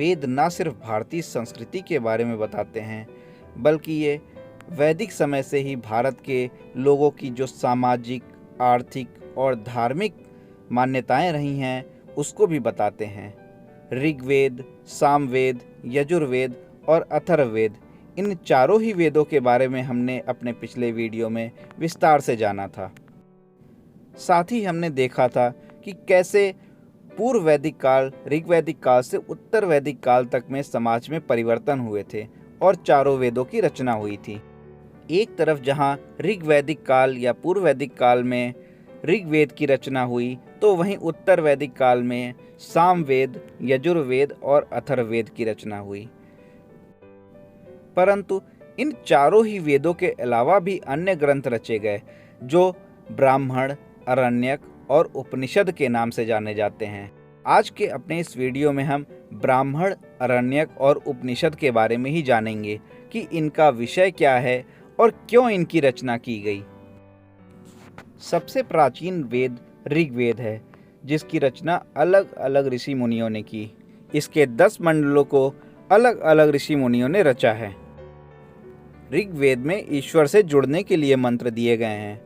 वेद न सिर्फ भारतीय संस्कृति के बारे में बताते हैं, बल्कि ये वैदिक समय से ही भारत के लोगों की जो सामाजिक, आर्थिक और धार्मिक मान्यताएं रही हैं उसको भी बताते हैं। ऋग्वेद, सामवेद, यजुर्वेद और अथर्ववेद, इन चारों ही वेदों के बारे में हमने अपने पिछले वीडियो में विस्तार से जाना था। साथ ही हमने देखा था कि कैसे पूर्व वैदिक काल, ऋग्वैदिक काल से उत्तर वैदिक काल तक में समाज में परिवर्तन हुए थे और चारों वेदों की रचना हुई थी। एक तरफ जहाँ ऋग्वैदिक काल या पूर्व वैदिक काल में ऋग्वेद की रचना हुई, तो वहीं उत्तर वैदिक काल में सामवेद, यजुर्वेद और अथर्ववेद की रचना हुई। परंतु इन चारों ही वेदों के अलावा भी अन्य ग्रंथ रचे गए जो ब्राह्मण, आरण्यक और उपनिषद के नाम से जाने जाते हैं। आज के अपने इस वीडियो में हम ब्राह्मण, आरण्यक और उपनिषद के बारे में ही जानेंगे कि इनका विषय क्या है और क्यों इनकी रचना की गई। सबसे प्राचीन वेद ऋग्वेद है, जिसकी रचना अलग अलग ऋषि मुनियों ने की। इसके 10 मंडलों को अलग अलग ऋषि मुनियों ने रचा है। ऋग्वेद में ईश्वर से जुड़ने के लिए मंत्र दिए गए हैं।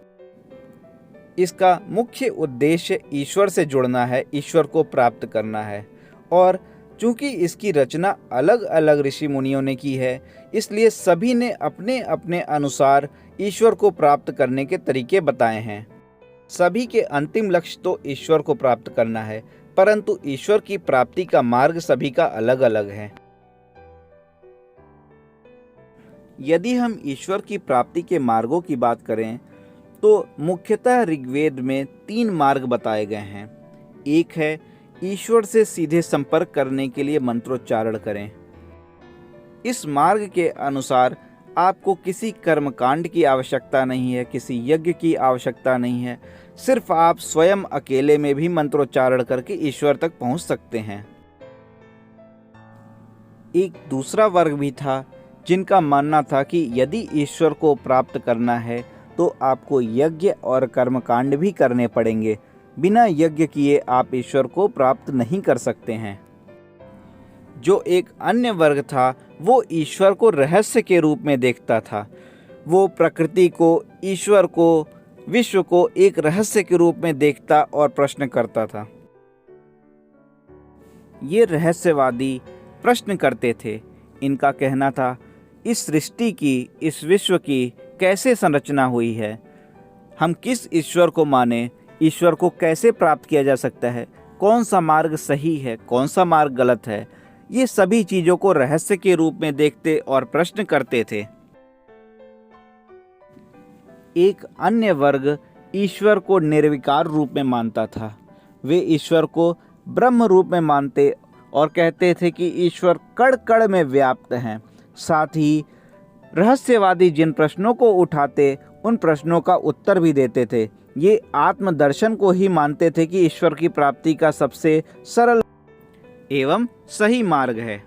इसका मुख्य उद्देश्य ईश्वर से जुड़ना है, ईश्वर को प्राप्त करना है। और चूंकि इसकी रचना अलग अलग ऋषि मुनियों ने की है, इसलिए सभी ने अपने अपने अनुसार ईश्वर को प्राप्त करने के तरीके बताए हैं। सभी के अंतिम लक्ष्य तो ईश्वर को प्राप्त करना है, परंतु ईश्वर की प्राप्ति का मार्ग सभी का अलग अलग है। यदि हम ईश्वर की प्राप्ति के मार्गों की बात करें तो मुख्यतः ऋग्वेद में 3 मार्ग बताए गए हैं। एक है ईश्वर से सीधे संपर्क करने के लिए मंत्रोच्चारण करें। इस मार्ग के अनुसार आपको किसी कर्मकांड की आवश्यकता नहीं है, किसी यज्ञ की आवश्यकता नहीं है। सिर्फ आप स्वयं अकेले में भी मंत्रोच्चारण करके ईश्वर तक पहुंच सकते हैं। एक दूसरा वर्ग भी था जिनका मानना था कि यदि ईश्वर को प्राप्त करना है तो आपको यज्ञ और कर्मकांड भी करने पड़ेंगे। बिना यज्ञ किए आप ईश्वर को प्राप्त नहीं कर सकते हैं। जो एक अन्य वर्ग था वो ईश्वर को रहस्य के रूप में देखता था। वो प्रकृति को, ईश्वर को, विश्व को एक रहस्य के रूप में देखता और प्रश्न करता था। ये रहस्यवादी प्रश्न करते थे। इनका कहना था इस सृष्टि की, इस विश्व की कैसे संरचना हुई है, हम किस ईश्वर को माने, ईश्वर को कैसे प्राप्त किया जा सकता है, कौन सा मार्ग सही है, कौन सा मार्ग गलत है। ये सभी चीजों को रहस्य के रूप में देखते और प्रश्न करते थे। एक अन्य वर्ग ईश्वर को निर्विकार रूप में मानता था। वे ईश्वर को ब्रह्म रूप में मानते और कहते थे कि ईश्वर कण कण में व्याप्त हैं। साथ ही रहस्यवादी जिन प्रश्नों को उठाते उन प्रश्नों का उत्तर भी देते थे। ये आत्मदर्शन को ही मानते थे कि ईश्वर की प्राप्ति का सबसे सरल एवं सही मार्ग है।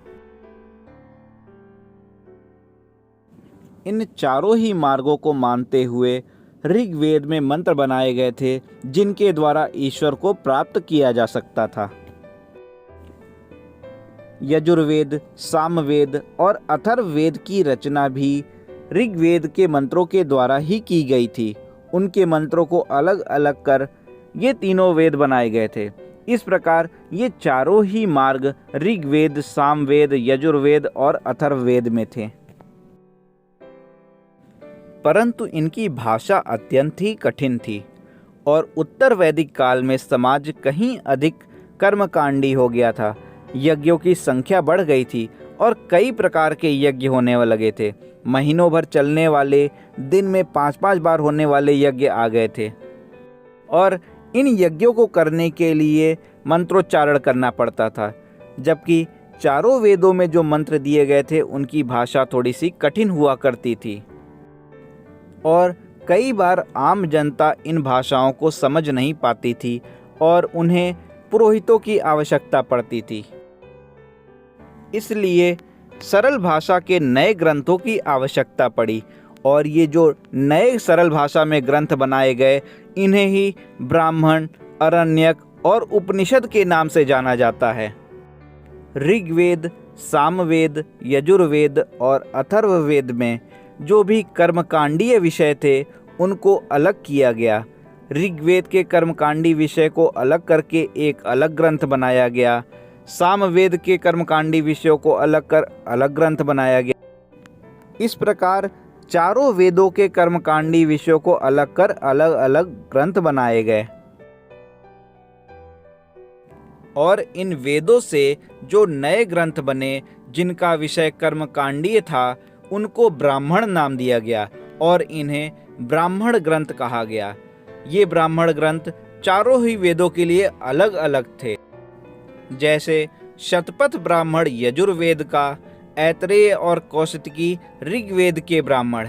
इन चारों ही मार्गों को मानते हुए ऋग्वेद में मंत्र बनाए गए थे जिनके द्वारा ईश्वर को प्राप्त किया जा सकता था। यजुर्वेद, सामवेद और अथर्ववेद की रचना भी ऋग्वेद के मंत्रों के द्वारा ही की गई थी। उनके मंत्रों को अलग अलग कर ये तीनों वेद बनाए गए थे। इस प्रकार ये चारों ही मार्ग ऋग्वेद, सामवेद, यजुर्वेद और अथर्ववेद में थे। परंतु इनकी भाषा अत्यंत ही कठिन थी और उत्तर वैदिक काल में समाज कहीं अधिक कर्मकांडी हो गया था। यज्ञों की संख्या बढ़ गई थी और कई प्रकार के यज्ञ होने लगे थे। महीनों भर चलने वाले, दिन में 5-5 बार होने वाले यज्ञ आ गए थे और इन यज्ञों को करने के लिए मंत्रोच्चारण करना पड़ता था। जबकि चारों वेदों में जो मंत्र दिए गए थे उनकी भाषा थोड़ी सी कठिन हुआ करती थी और कई बार आम जनता इन भाषाओं को समझ नहीं पाती थी और उन्हें पुरोहितों की आवश्यकता पड़ती थी। इसलिए सरल भाषा के नए ग्रंथों की आवश्यकता पड़ी और ये जो नए सरल भाषा में ग्रंथ बनाए गए इन्हें ही ब्राह्मण, आरण्यक और उपनिषद के नाम से जाना जाता है। ऋग्वेद, सामवेद, यजुर्वेद और अथर्ववेद में जो भी कर्मकांडीय विषय थे उनको अलग किया गया। ऋग्वेद के कर्मकांडी विषय को अलग करके एक अलग ग्रंथ बनाया गया। सामवेद के कर्मकांडी विषयों को अलग कर अलग ग्रंथ बनाया गया। इस प्रकार चारों वेदों के कर्मकांडी विषयों को अलग कर अलग अलग ग्रंथ बनाए गए और इन वेदों से जो नए ग्रंथ बने जिनका विषय कर्मकांडीय था उनको ब्राह्मण नाम दिया गया और इन्हें ब्राह्मण ग्रंथ कहा गया। ये ब्राह्मण ग्रंथ चारों ही वेदों के लिए अलग अलग थे, जैसे शतपथ ब्राह्मण यजुर्वेद का, ऐतरेय और कौशिकी ऋग्वेद के ब्राह्मण।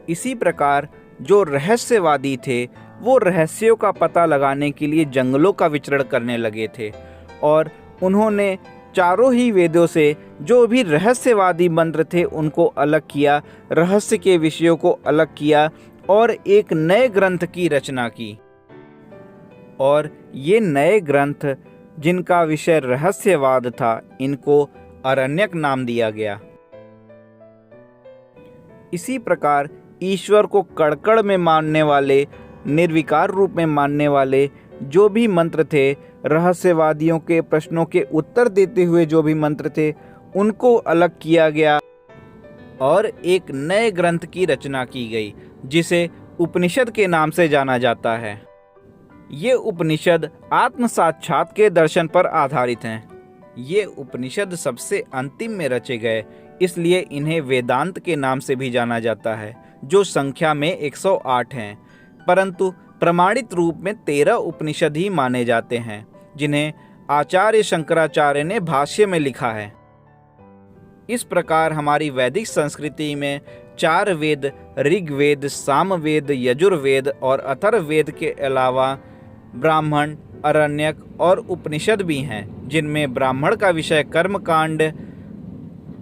इसी प्रकार जो रहस्यवादी थे वो रहस्यों का पता लगाने के लिए जंगलों का विचरण करने लगे थे और उन्होंने चारों ही वेदों से जो भी रहस्यवादी मंत्र थे उनको अलग किया, रहस्य के विषयों को अलग किया और एक नए ग्रंथ की रचना की। और ये नए ग्रंथ जिनका विषय रहस्यवाद था इनको अरण्यक नाम दिया गया। इसी प्रकार ईश्वर को कड़कड़ में मानने वाले, निर्विकार रूप में मानने वाले जो भी मंत्र थे, रहस्यवादियों के प्रश्नों के उत्तर देते हुए जो भी मंत्र थे उनको अलग किया गया और एक नए ग्रंथ की रचना की गई जिसे उपनिषद के नाम से जाना जाता है। ये उपनिषद आत्म साक्षात के दर्शन पर आधारित हैं। ये उपनिषद सबसे अंतिम में रचे गए, इसलिए इन्हें वेदांत के नाम से भी जाना जाता है, जो संख्या में 108 हैं, परंतु प्रमाणित रूप में 13 उपनिषद ही माने जाते हैं, जिन्हें आचार्य शंकराचार्य ने भाष्य में लिखा है। इस प्रकार हमारी वैदिक संस्कृति में 4 वेद ऋग्वेद, सामवेद, यजुर्वेद और अथर्ववेद के अलावा ब्राह्मण, अरण्यक और उपनिषद भी हैं, जिनमें ब्राह्मण का विषय कर्मकांड,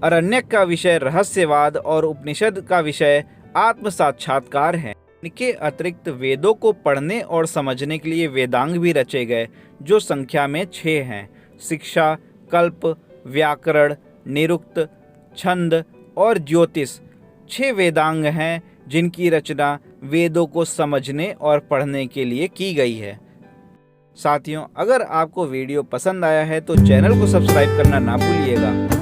अरण्यक का विषय रहस्यवाद और उपनिषद का विषय आत्म साक्षात्कार है। इनके अतिरिक्त वेदों को पढ़ने और समझने के लिए वेदांग भी रचे गए, जो संख्या में 6 हैं। शिक्षा, कल्प, व्याकरण, निरुक्त, छंद और ज्योतिष 6 वेदांग हैं जिनकी रचना वेदों को समझने और पढ़ने के लिए की गई है। साथियों, अगर आपको वीडियो पसंद आया है तो चैनल को सब्सक्राइब करना ना भूलिएगा।